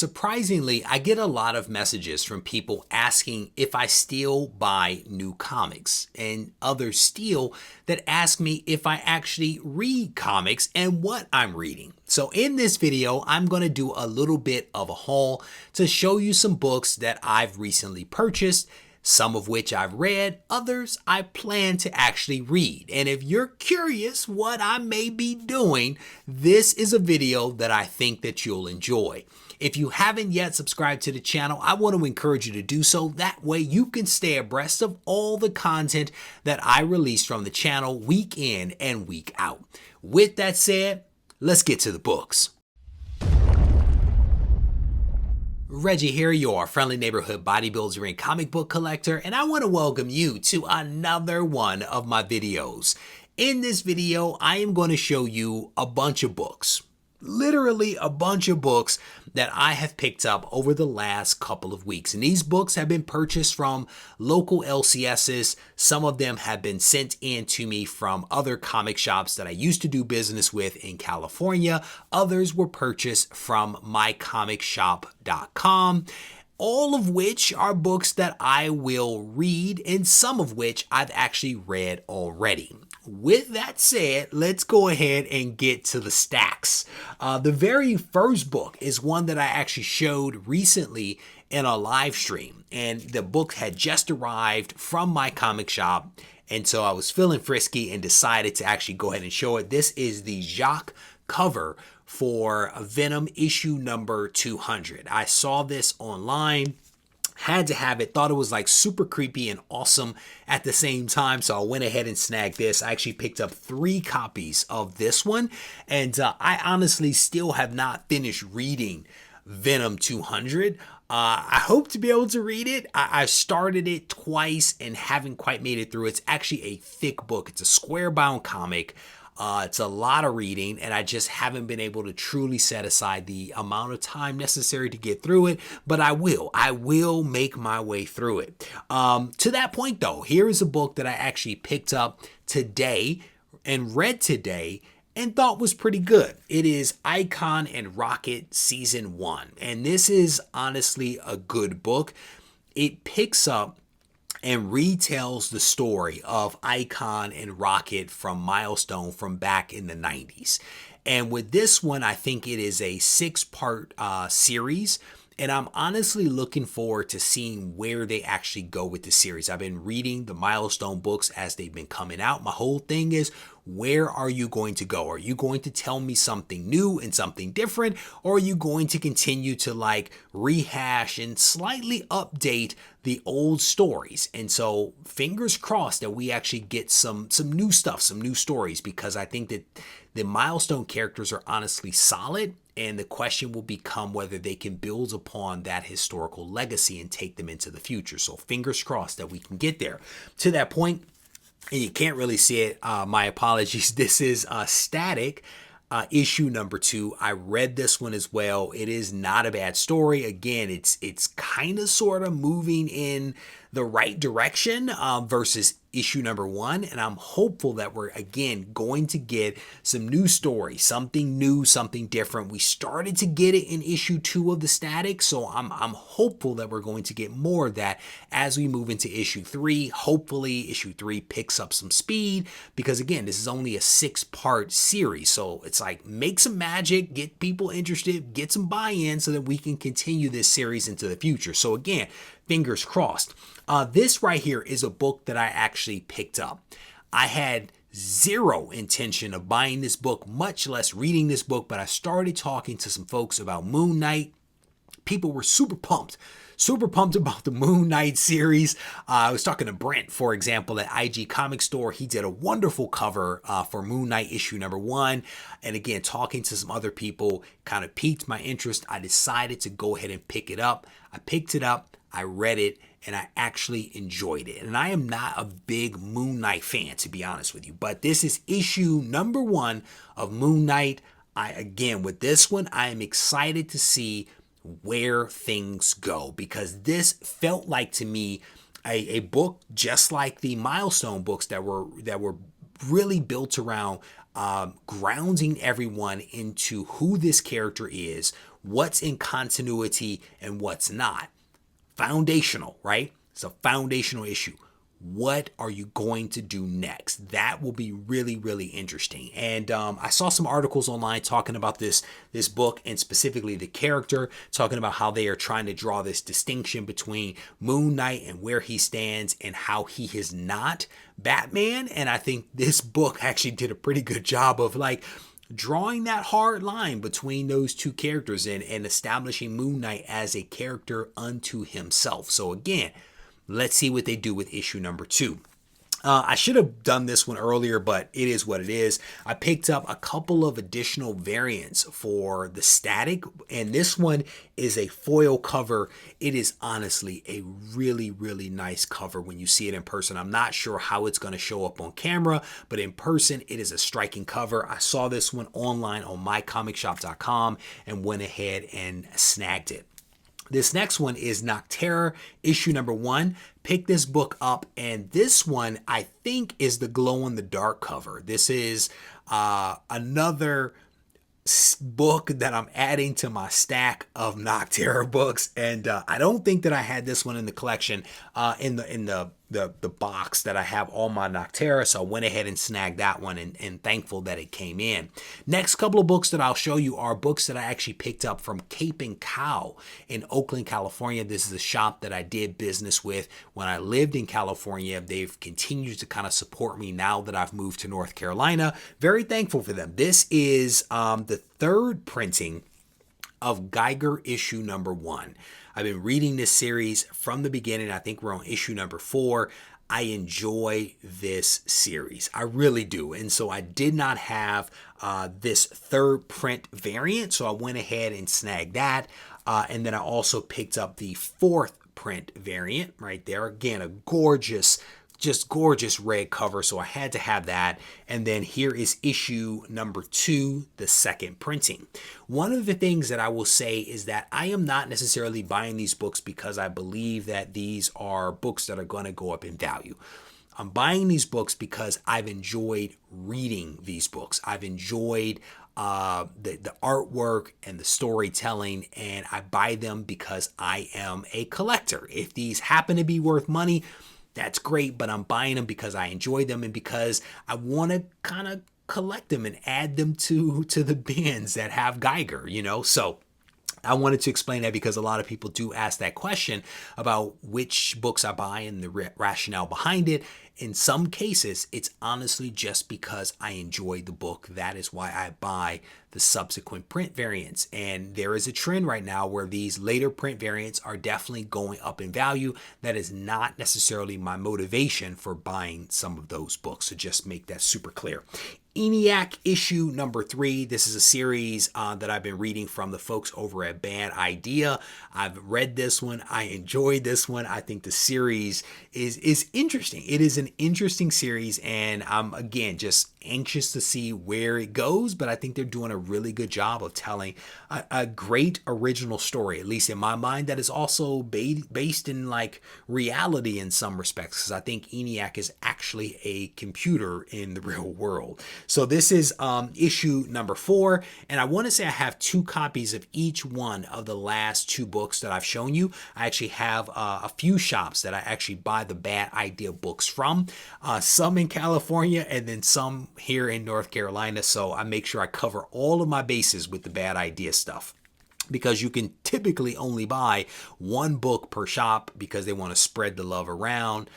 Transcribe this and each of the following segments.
Surprisingly, I get a lot of messages from people asking if I still buy new comics, and others still that ask me if I actually read comics and what I'm reading. So in this video, I'm going to do a little bit of a haul to show you some books that I've recently purchased, some of which I've read, others I plan to actually read. And if you're curious what I may be doing, this is a video that I think that you'll enjoy. If you haven't yet subscribed to the channel, I want to encourage you to do so. That way you can stay abreast of all the content that I release from the channel week in and week out. With that said, let's get to the books. Reggie here, your friendly neighborhood bodybuilder and comic book collector, and I want to welcome you to another one of my videos. In this video, I am going to show you a bunch of books. Literally a bunch of books that I have picked up over the last couple of weeks. And these books have been purchased from local LCSs. Some of them have been sent in to me from other comic shops that I used to do business with in California. Others were purchased from mycomicshop.com. All of which are books that I will read, and some of which I've actually read already. With that said, let's go ahead and get to the stacks. The very first book is one that I actually showed recently in a live stream, and the book had just arrived from my comic shop, and so I was feeling frisky and decided to actually go ahead and show it. This is the Jacques cover for Venom issue number 200. I saw this online, had to have it, thought it was like super creepy and awesome at the same time, so I went ahead and snagged this. I actually picked up 3 copies of this one, and I honestly still have not finished reading Venom 200. I hope to be able to read it. I started it twice and haven't quite made it through. It's actually a thick book. It's a square bound comic. It's a lot of reading, and I just haven't been able to truly set aside the amount of time necessary to get through it, but I will make my way through it. To that point though, here is a book that I actually picked up today and read today and thought was pretty good. It is Icon and Rocket Season 1, and this is honestly a good book. It picks up and retells the story of Icon and Rocket from Milestone from back in the 90s. And with this one, I think it is a 6-part series. And I'm honestly looking forward to seeing where they actually go with the series. I've been reading the Milestone books as they've been coming out. My whole thing is, where are you going to go? Are you going to tell me something new and something different? Or are you going to continue to like rehash and slightly update the old stories? And so fingers crossed that we actually get some new stuff, some new stories, because I think that the Milestone characters are honestly solid. And the question will become whether they can build upon that historical legacy and take them into the future. So fingers crossed that we can get there. To that point, and you can't really see it, my apologies. This is Static, issue number 2. I read this one as well. It is not a bad story. Again, it's kind of sort of moving in the right direction versus issue number 1, and I'm hopeful that we're again going to get some new stories, something new, something different. We started to get it in issue 2 of the Static, so I'm hopeful that we're going to get more of that as we move into issue 3. Hopefully issue 3 picks up some speed, because again, this is only a 6-part series, so it's like make some magic, get people interested, get some buy-in so that we can continue this series into the future. So again, fingers crossed. This right here is a book that I actually picked up. I had zero intention of buying this book, much less reading this book, but I started talking to some folks about Moon Knight. People were super pumped about the Moon Knight series. I was talking to Brent, for example, at IG Comic Store. He did a wonderful cover for Moon Knight issue number 1. And again, talking to some other people kind of piqued my interest. I decided to go ahead and pick it up. I picked it up, I read it, and I actually enjoyed it. And I am not a big Moon Knight fan, to be honest with you, but this is issue number 1 of Moon Knight. Again, with this one, I am excited to see where things go, because this felt like to me a book just like the Milestone books that were really built around grounding everyone into who this character is, what's in continuity and what's not. Foundational, right? It's a foundational issue. What are you going to do next? That will be really, really interesting. And I saw some articles online talking about this book, and specifically the character, talking about how they are trying to draw this distinction between Moon Knight and where he stands and how he is not Batman. And I think this book actually did a pretty good job of like drawing that hard line between those two characters and establishing Moon Knight as a character unto himself. So again, let's see what they do with issue number 2. I should have done this one earlier, but it is what it is. I picked up a couple of additional variants for the Static, and this one is a foil cover. It is honestly a really, really nice cover when you see it in person. I'm not sure how it's going to show up on camera, but in person, it is a striking cover. I saw this one online on mycomicshop.com and went ahead and snagged it. This next one is Nocterra, issue number 1. Pick this book up, and this one I think is the glow-in-the-dark cover. This is another book that I'm adding to my stack of Nocterra books, and I don't think that I had this one in the collection in the box that I have all my Nocterra, so I went ahead and snagged that one, and thankful that it came in. Next couple of books that I'll show you are books that I actually picked up from Cape and Cow in Oakland, California. This is a shop that I did business with when I lived in California. They've continued to kind of support me now that I've moved to North Carolina. Very thankful for them. This is the 3rd printing of Geiger issue number 1. I've been reading this series from the beginning. I think we're on issue number 4. I enjoy this series. I really do. And so I did not have this 3rd print variant, so I went ahead and snagged that. And then I also picked up the 4th print variant right there. Again, a gorgeous red cover, so I had to have that. And then here is issue number 2, the 2nd printing. One of the things that I will say is that I am not necessarily buying these books because I believe that these are books that are going to go up in value. I'm buying these books because I've enjoyed reading these books. I've enjoyed the artwork and the storytelling, and I buy them because I am a collector. If these happen to be worth money, that's great, but I'm buying them because I enjoy them and because I want to kind of collect them and add them to the bins that have Geiger, So I wanted to explain that because a lot of people do ask that question about which books I buy and the rationale behind it. In some cases, it's honestly just because I enjoy the book. That is why I buy the subsequent print variants. And there is a trend right now where these later print variants are definitely going up in value. That is not necessarily my motivation for buying some of those books. So just make that super clear. Eniac issue number 3. This is a series that I've been reading from the folks over at Bad Idea. I've read this one. I enjoyed this one. I think the series is interesting. It is an interesting series, and I'm again just anxious to see where it goes, but I think they're doing a really good job of telling a great original story, at least in my mind, that is also based in like reality in some respects, because I think Eniac is actually a computer in the real world. So this is issue number 4, and I want to say I have 2 copies of each one of the last 2 books that I've shown you. I actually have a few shops that I actually buy the Bad Idea books from, some in California and then some here in North Carolina. So I make sure I cover all of my bases with the Bad Idea stuff, because you can typically only buy 1 book per shop because they want to spread the love around.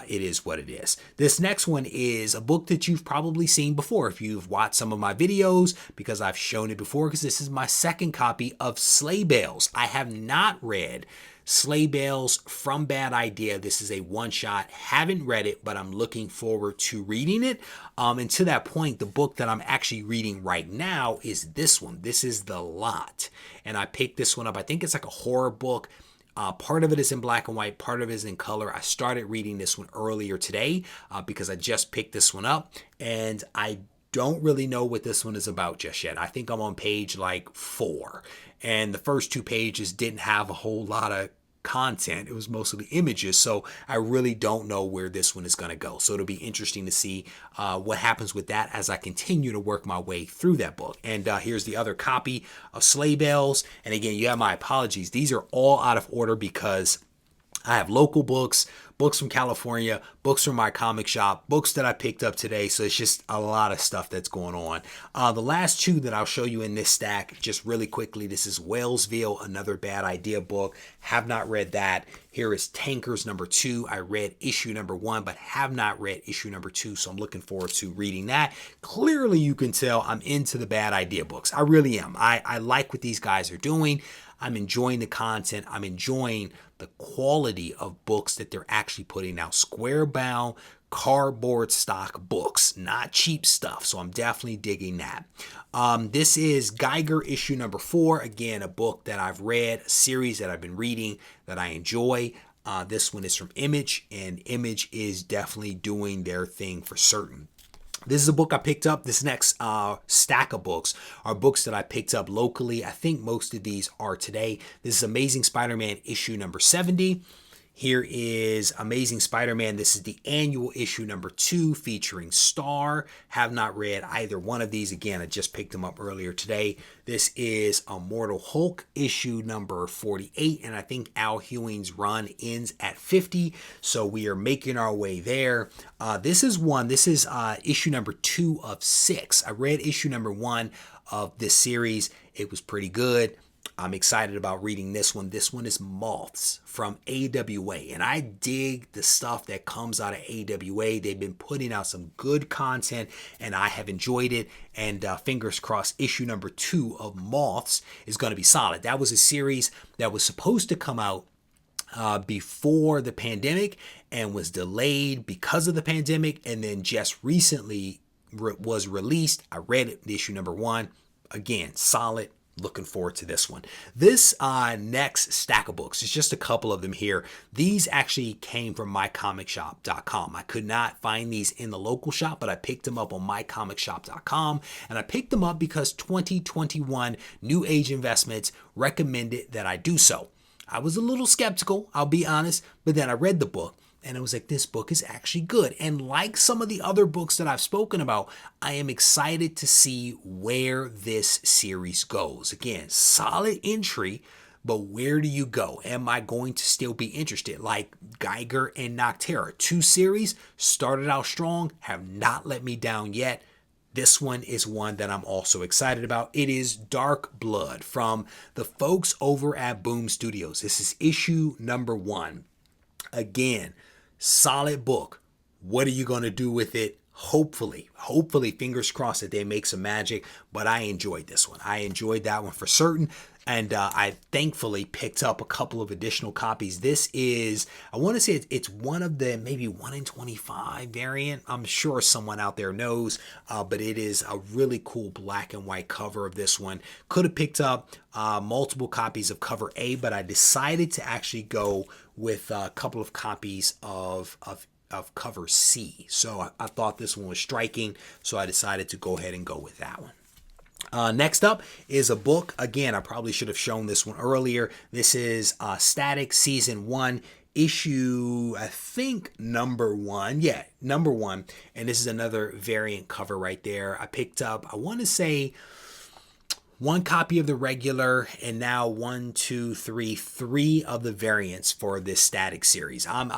It is what it is. This next one is a book that you've probably seen before if you've watched some of my videos, because I've shown it before, because this is my 2nd copy of Sleigh Bells. I have not read Sleigh Bells from Bad Idea. This is a one-shot. Haven't read it, but I'm looking forward to reading it. And to that point, the book that I'm actually reading right now is this one. This is The Lot. And I picked this one up. I think it's like a horror book. Part of it is in black and white, part of it is in color. I started reading this one earlier today because I just picked this one up, and I don't really know what this one is about just yet. I think I'm on page like 4, and the first 2 pages didn't have a whole lot of content. It was mostly images, so I really don't know where this one is going to go. So it'll be interesting to see what happens with that as I continue to work my way through that book. And here's the other copy of Sleigh Bells. And again, you have my apologies. These are all out of order because I have local books, books from California, books from my comic shop, books that I picked up today. So it's just a lot of stuff that's going on. The last two that I'll show you in this stack, just really quickly, this is Whalesville, another bad idea book. Have not read that. Here is Tankers number 2. I read issue number 1, but have not read issue number 2. So I'm looking forward to reading that. Clearly, you can tell I'm into the bad idea books. I really am. I like what these guys are doing. I'm enjoying the content. I'm enjoying the quality of books that they're actually putting out. Square bound, cardboard stock books, not cheap stuff. So I'm definitely digging that. This is Geiger issue number 4. Again, a book that I've read, a series that I've been reading that I enjoy. This one is from Image, and Image is definitely doing their thing for certain. This is a book I picked up. This next stack of books are books that I picked up locally. I think most of these are today. This is Amazing Spider-Man issue number 70. Here is Amazing Spider-Man. This is the annual issue number 2 featuring Star. Have not read either one of these. Again, I just picked them up earlier today. This is Immortal Hulk issue number 48. And I think Al Ewing's run ends at 50. So we are making our way there. This is issue number 2 of 6. I read issue number 1 of this series. It was pretty good. I'm excited about reading this one. This one is Moths from AWA, and I dig the stuff that comes out of AWA. They've been putting out some good content, and I have enjoyed it. And fingers crossed, issue number 2 of Moths is going to be solid. That was a series that was supposed to come out before the pandemic and was delayed because of the pandemic, and then just recently was released. I read it, issue number 1. Again, solid. Looking forward to this one. This next stack of books, it's just a couple of them here. These actually came from mycomicshop.com. I could not find these in the local shop, but I picked them up on mycomicshop.com. And I picked them up because 2021 New Age Investments recommended that I do so. I was a little skeptical, I'll be honest, but then I read the book. And it was like, this book is actually good. And like some of the other books that I've spoken about, I am excited to see where this series goes. Again, solid entry, but where do you go? Am I going to still be interested? Like Geiger and Nocterra, 2 series, started out strong, have not let me down yet. This one is one that I'm also excited about. It is Dark Blood from the folks over at Boom Studios. This is issue number 1. Again, solid book. What are you going to do with it? Hopefully, fingers crossed that they make some magic. But I enjoyed this one. I enjoyed that one for certain. And I thankfully picked up a couple of additional copies. This is, I want to say it's one of the maybe 1 in 25 variant. I'm sure someone out there knows, but it is a really cool black and white cover of this one. Could have picked up multiple copies of cover A, but I decided to actually go with a couple of copies of cover C. So I thought this one was striking, so I decided to go ahead and go with that one. Next up is a book. Again, I probably should have shown this one earlier. This is Static Season 1, issue, I think, number 1. Yeah, number 1. And this is another variant cover right there. I picked up, I want to say, 1 copy of the regular, and now 3 of the variants for this Static series. I'm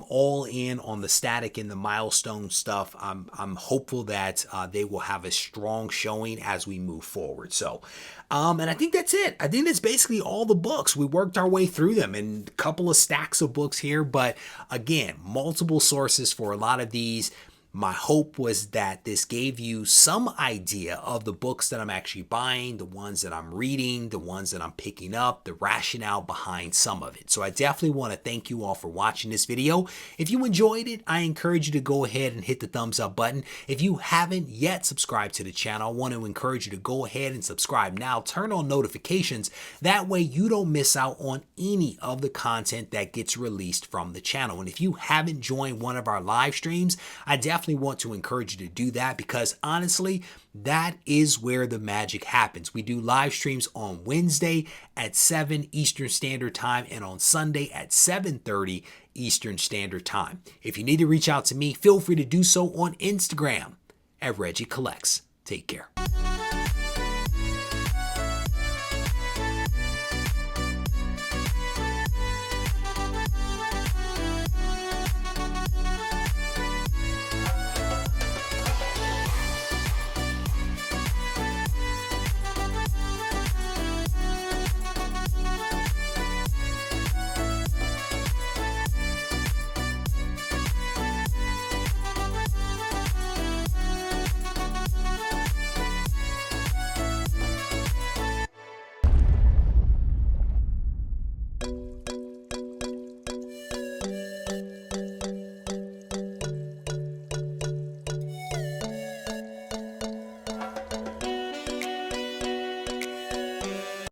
all in on the Static and the Milestone stuff. I'm hopeful that they will have a strong showing as we move forward. So, and I think that's it. I think that's basically all the books. We worked our way through them, and a couple of stacks of books here. But again, multiple sources for a lot of these. My hope was that this gave you some idea of the books that I'm actually buying, the ones that I'm reading, the ones that I'm picking up, the rationale behind some of it. So I definitely want to thank you all for watching this video. If you enjoyed it, I encourage you to go ahead and hit the thumbs up button. If you haven't yet subscribed to the channel, I want to encourage you to go ahead and subscribe now. Turn on notifications. That way you don't miss out on any of the content that gets released from the channel. And if you haven't joined one of our live streams, I definitely definitely want to encourage you to do that because honestly, that is where the magic happens. We do live streams on Wednesday at 7 Eastern Standard Time and on Sunday at 7:30 Eastern Standard Time. If you need to reach out to me, feel free to do so on Instagram at Regie Collects. Take care.